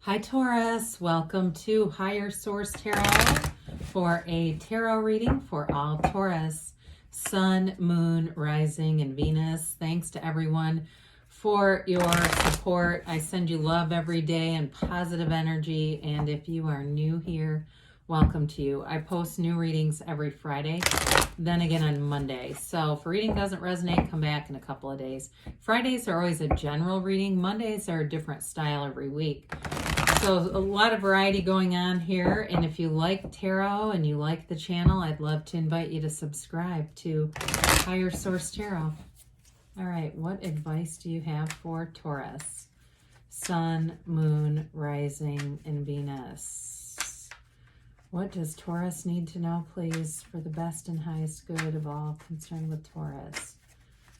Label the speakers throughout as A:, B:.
A: Hi Taurus, welcome to Higher Source Tarot for a tarot reading for all Taurus, Sun, Moon, Rising, and Venus. Thanks to everyone for your support. I send you love every day and positive energy, and if you are new here, welcome to you. I post new readings every Friday, then again on Monday. So if a reading doesn't resonate, come back in a couple of days. Fridays are always a general reading. Mondays are a different style every week. So a lot of variety going on here, and if you like tarot and you like the channel, I'd love to invite you to subscribe to Higher Source Tarot. All right, what advice do you have for Taurus? Sun, Moon, Rising, and Venus. What does Taurus need to know, please, for the best and highest good of all concerned with Taurus?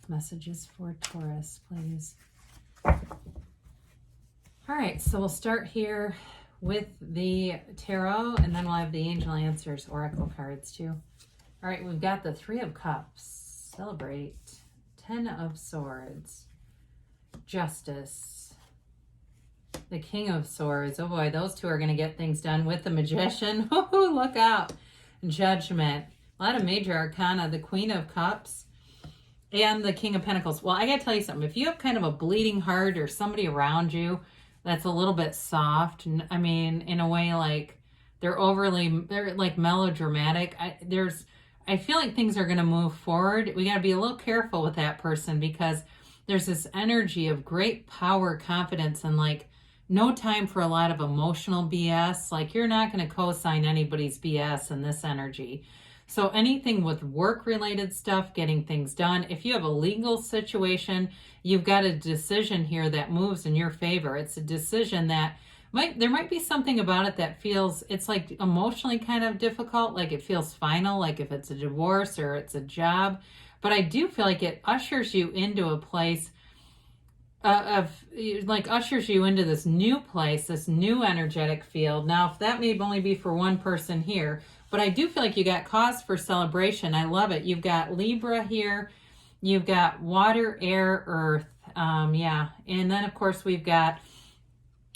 A: Messages for Taurus, please. All right, so we'll start here with the tarot, and then we'll have the angel answers oracle cards too. All right, we've got the Three of Cups, celebrate, 10 of Swords, Justice, the King of Swords. Oh boy, those two are going to get things done with the Magician. Oh, look out. Judgment, a lot of major arcana, the Queen of Cups, and the King of Pentacles. Well, I got to tell you something. If you have kind of a bleeding heart or somebody around you that's a little bit soft, I mean, in a way, like they're like melodramatic. I feel like things are going to move forward. We got to be a little careful with that person because there's this energy of great power, confidence, and like no time for a lot of emotional BS. Like you're not going to co-sign anybody's BS in this energy. So anything with work-related stuff, getting things done. If you have a legal situation, you've got a decision here that moves in your favor. It's a decision that there might be something about it that feels, it's like emotionally kind of difficult, like it feels final, like if it's a divorce or it's a job. But I do feel like it ushers you into a place ushers you into this new place, this new energetic field. Now, if that may only be for one person here, but I do feel like you got cause for celebration. I love it. You've got Libra here. You've got water, air, earth. Yeah. And then, of course, we've got,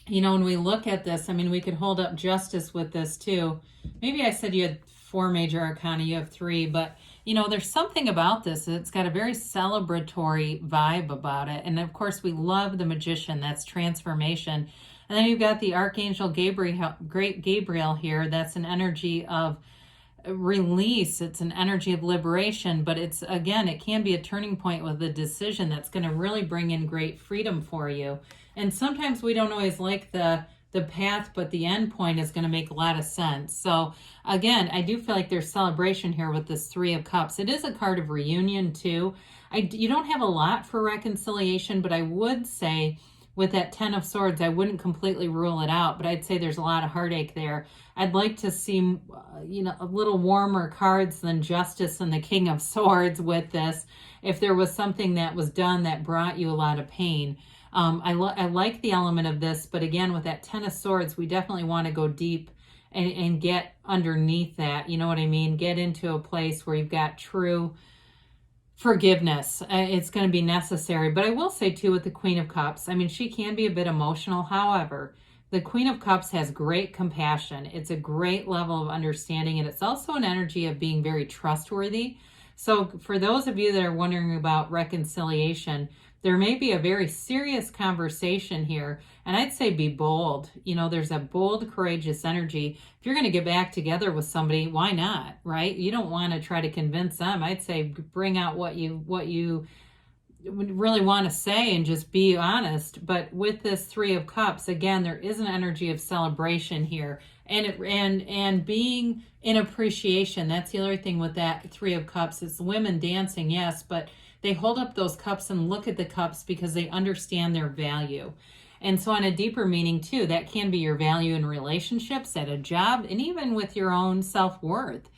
A: you know, when we look at this, I mean, we could hold up justice with this too. Maybe I said you had 4 major arcana. You have 3. But, you know, there's something about this. It's got a very celebratory vibe about it. And, of course, we love the Magician. That's transformation. And then you've got the Archangel Gabriel here. That's an energy of release. It's an energy of liberation. But it's, again, it can be a turning point with a decision that's going to really bring in great freedom for you. And sometimes we don't always like the path, but the end point is going to make a lot of sense. So, again, I do feel like there's celebration here with this Three of Cups. It is a card of reunion, too. You don't have a lot for reconciliation, but I would say with that 10 of Swords, I wouldn't completely rule it out, but I'd say there's a lot of heartache there. I'd like to see, you know, a little warmer cards than Justice and the King of Swords with this, if there was something that was done that brought you a lot of pain. I like the element of this, but again, with that 10 of Swords, we definitely want to go deep and get underneath that. You know what I mean? Get into a place where you've got true forgiveness. It's going to be necessary. But I will say, too, with the Queen of Cups, I mean, she can be a bit emotional. However, the Queen of Cups has great compassion. It's a great level of understanding, and it's also an energy of being very trustworthy. So for those of you that are wondering about reconciliation, there may be a very serious conversation here, and I'd say be bold. You know, there's a bold, courageous energy. If you're going to get back together with somebody, why not, right? You don't want to try to convince them. I'd say bring out what you really want to say and just be honest. But with this Three of Cups, again, there is an energy of celebration here, and being in appreciation. That's the other thing with that Three of Cups. It's women dancing, yes, but they hold up those cups and look at the cups because they understand their value. And so on a deeper meaning too, that can be your value in relationships, at a job, and even with your own self-worth.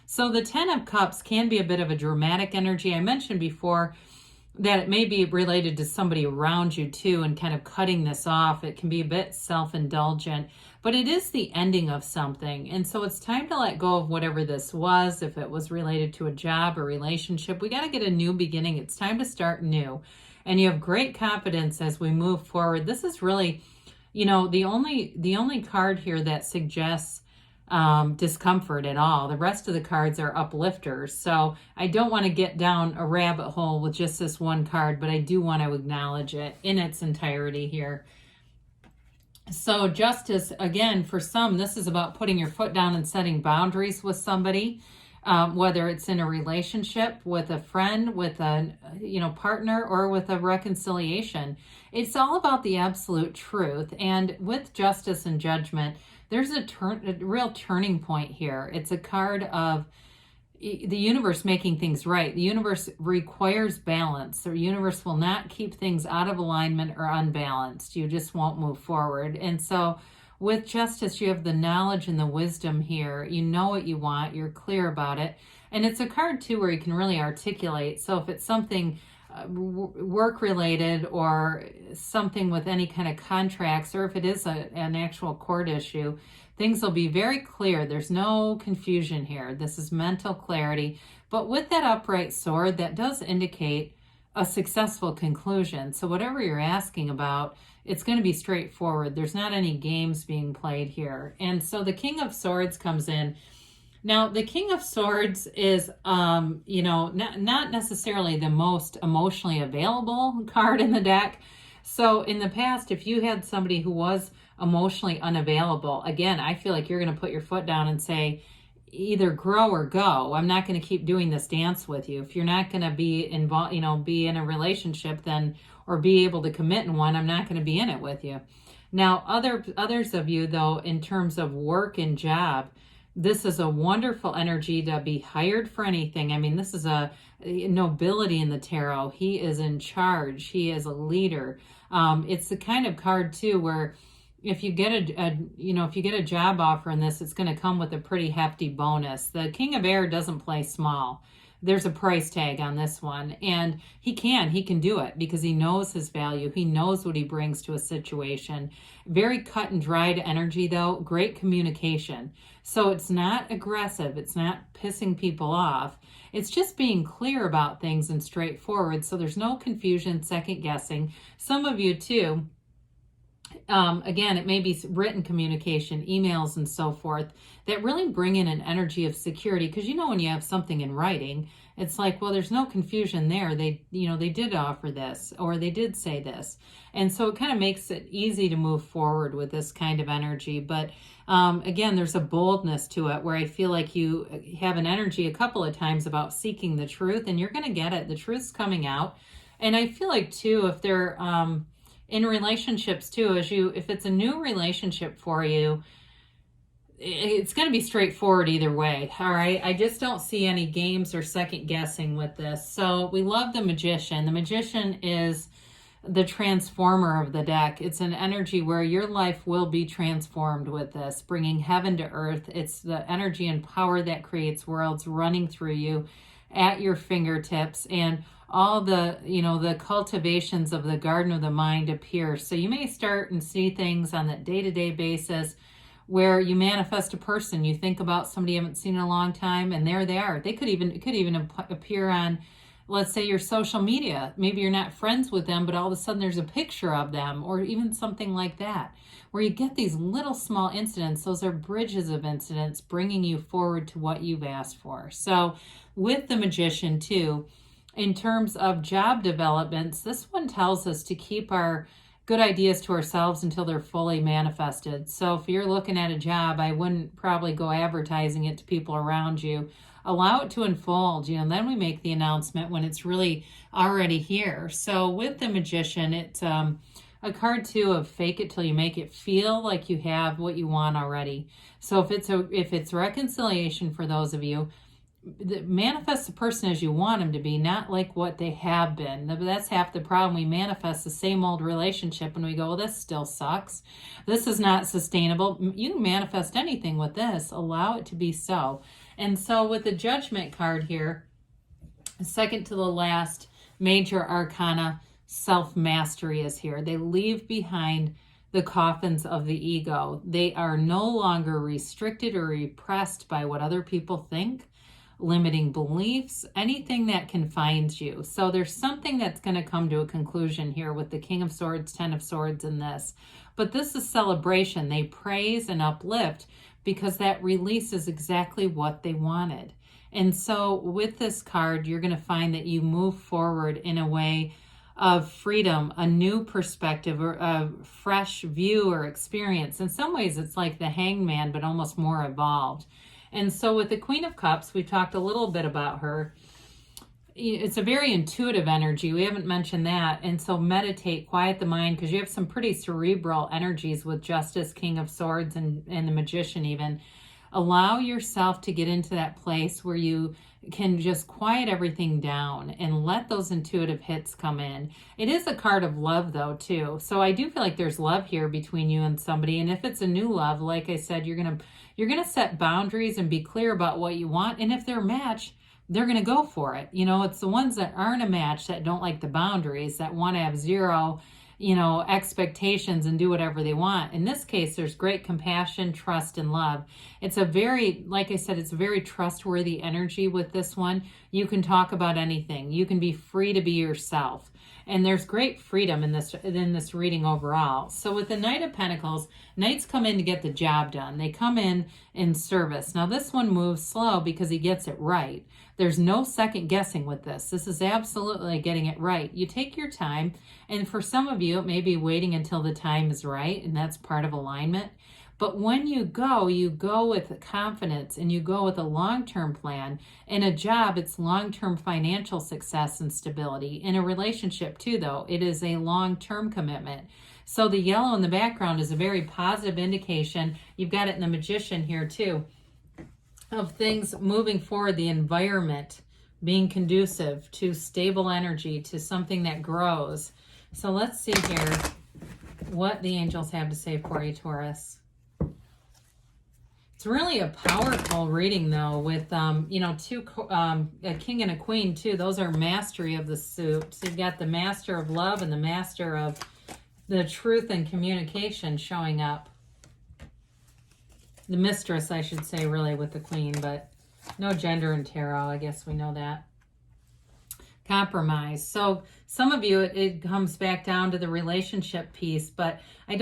A: So the 10 of Cups can be a bit of a dramatic energy. I mentioned before that it may be related to somebody around you too, and kind of cutting this off. It can be a bit self-indulgent, but it is the ending of something. And so it's time to let go of whatever this was. If it was related to a job or relationship, we got to get a new beginning. It's time to start new. And you have great confidence as we move forward. This is really you know, the only card here that suggests discomfort at all. The rest of the cards are uplifters. So I don't want to get down a rabbit hole with just this one card, but I do want to acknowledge it in its entirety here. So justice, again, for some, this is about putting your foot down and setting boundaries with somebody, whether it's in a relationship, with a friend, with a partner, or with a reconciliation. It's all about the absolute truth. And with justice and judgment, there's a real turning point here. It's a card of the universe making things right. The universe requires balance. The universe will not keep things out of alignment or unbalanced. You just won't move forward. And so with justice, you have the knowledge and the wisdom here. You know what you want. You're clear about it. And it's a card, too, where you can really articulate. So if it's something work-related or something with any kind of contracts, or if it is an actual court issue, things will be very clear. There's no confusion here. This is mental clarity. But with that upright sword, that does indicate a successful conclusion. So whatever you're asking about, it's going to be straightforward. There's not any games being played here. And so the King of Swords comes in. Now, the King of Swords is, not necessarily the most emotionally available card in the deck. So in the past, if you had somebody who was emotionally unavailable, again, I feel like you're going to put your foot down and say, either grow or go. I'm not going to keep doing this dance with you. If you're not going to be involved, be in a relationship then, or be able to commit in one, I'm not going to be in it with you. Now, others of you, though, in terms of work and job, this is a wonderful energy to be hired for anything. I mean, this is a nobility in the tarot. He is in charge. He is a leader. It's the kind of card, too, where if you get a job offer in this, it's going to come with a pretty hefty bonus. The King of Air doesn't play small. There's a price tag on this one, and he can do it because he knows his value. He knows what he brings to a situation. Very cut and dried energy, though. Great communication. So it's not aggressive. It's not pissing people off. It's just being clear about things and straightforward. So there's no confusion, second guessing. Some of you too, again, it may be written communication, emails and so forth, that really bring in an energy of security. Because when you have something in writing, it's like, well, there's no confusion there. They did offer this, or they did say this. And so it kind of makes it easy to move forward with this kind of energy. But again, there's a boldness to it where I feel like you have an energy a couple of times about seeking the truth, and you're going to get it. The truth's coming out. And I feel like, too, if they're in relationships too, if it's a new relationship for you, it's going to be straightforward either way. All right. I just don't see any games or second guessing with this. So we love the Magician. The Magician is the transformer of the deck. It's an energy where your life will be transformed with this, bringing heaven to earth. It's the energy and power that creates worlds running through you at your fingertips, and all the cultivations of the garden of the mind appear. So you may start and see things on that day-to-day basis where you manifest a person. You think about somebody you haven't seen in a long time, and there they are. It could even appear on, let's say, your social media. Maybe you're not friends with them, but all of a sudden there's a picture of them, or even something like that, where you get these little small incidents. Those are bridges of incidents bringing you forward to what you've asked for. So with the Magician too, in terms of job developments, this one tells us to keep our good ideas to ourselves until they're fully manifested. So if you're looking at a job, I wouldn't probably go advertising it to people around you. Allow it to unfold, then we make the announcement when it's really already here. So with the Magician, it's a card too of fake it till you make it. Feel like you have what you want already. So if it's reconciliation for those of you, manifest the person as you want them to be, not like what they have been. That's half the problem. We manifest the same old relationship and we go, well, this still sucks. This is not sustainable. You can manifest anything with this. Allow it to be so. And so with the Judgment card here, second to the last major arcana, self-mastery is here. They leave behind the coffins of the ego. They are no longer restricted or repressed by what other people think, limiting beliefs, anything that confines you. So there's something that's going to come to a conclusion here with the King of Swords, Ten of Swords in this, But this is celebration. They praise and uplift because that release is exactly what they wanted. And so with this card, you're going to find that you move forward in a way of freedom, a new perspective, or a fresh view or experience. In some ways, it's like the Hangman, but almost more evolved. And so with the Queen of Cups, we talked a little bit about her. It's a very intuitive energy. We haven't mentioned that. And so meditate, quiet the mind, because you have some pretty cerebral energies with Justice, King of Swords, and the Magician even. Allow yourself to get into that place where you can just quiet everything down and let those intuitive hits come in. It is a card of love though too. So I do feel like there's love here between you and somebody. And if it's a new love, like I said, you're gonna set boundaries and be clear about what you want. And if they're a match, they're gonna go for it. You know, it's the ones that aren't a match that don't like the boundaries, that want to have zero, you know, expectations and do whatever they want. In this case, there's great compassion, trust, and love. It's a very, like I said, it's a very trustworthy energy with this one. You can talk about anything. You can be free to be yourself. And there's great freedom in this reading overall. So with the Knight of Pentacles, Knights come in to get the job done. They come in service. Now this one moves slow because he gets it right. There's no second guessing with this. This is absolutely getting it right. You take your time, and for some of you, it may be waiting until the time is right, and that's part of alignment. But when you go with confidence, and you go with a long-term plan. In a job, it's long-term financial success and stability. In a relationship too, though, it is a long-term commitment. So the yellow in the background is a very positive indication. You've got it in the Magician here too, of things moving forward, the environment being conducive to stable energy, to something that grows. So let's see here what the angels have to say for you, Taurus. It's really a powerful reading though, with you know, a king and a queen too. Those are mastery of the suit. So you've got the master of love and the master of the truth and communication showing up. The mistress, I should say, really, with the queen, but no gender in tarot. I guess we know that. Compromise. So some of you, it comes back down to the relationship piece, but I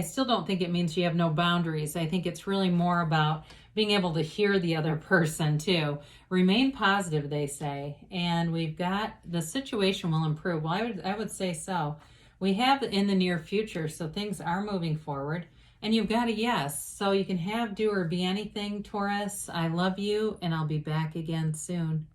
A: still don't think it means you have no boundaries. I think it's really more about being able to hear the other person too. Remain positive, they say. And we've got the situation will improve. Well, I would say so. We have in the near future, so things are moving forward. And you've got a yes. So you can have, do, or be anything, Taurus. I love you, and I'll be back again soon.